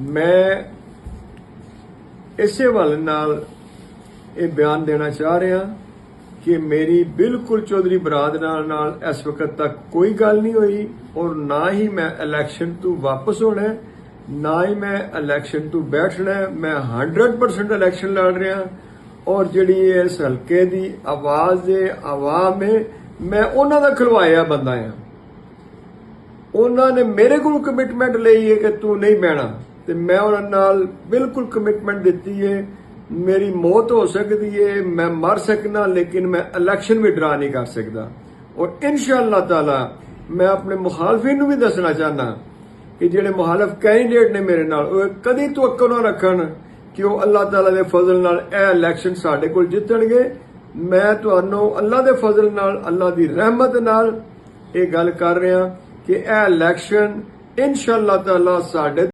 मैं इसे हवाले नाल ये बयान देना चाह रहा कि मेरी बिल्कुल चौधरी बरादरां नाल इस वक्त तक कोई गल नहीं हुई और ना ही मैं इलैक्शन तो वापस होना है, ना ही मैं इलैक्शन तो बैठना है। मैं 100% इलैक्शन लड़ रहा और जिहड़ी इस हल्के दी आवाज़ आवाम है, मैं उन्हां दा खलवाया बंदा आ। उन्होंने मेरे को कमिटमेंट ली है कि तू नहीं बहना, तो मैं उन्होंने बिल्कुल कमिटमेंट दी है। मेरी मौत हो सकती है, मैं मर सकना, लेकिन मैं इलैक्शन भी ड्रा नहीं कर सकता। और इंशाअल्लाह ताला मैं अपने मुखालफिन भी दसना चाहना कि जिहड़े मुखालफ कैंडिडेट ने मेरे नाल कदी तवक्को ना रखन कि वो अल्लाह ताला दे फजल नाल यह इलैक्शन साडे कोल जितणगे। मैं तुहानू अल्लाह दे फजल नाल, अल्लाह दी रहमत नाल ये गल कर रहा कि यह इलैक्शन इंशाअल्लाह ताला साडे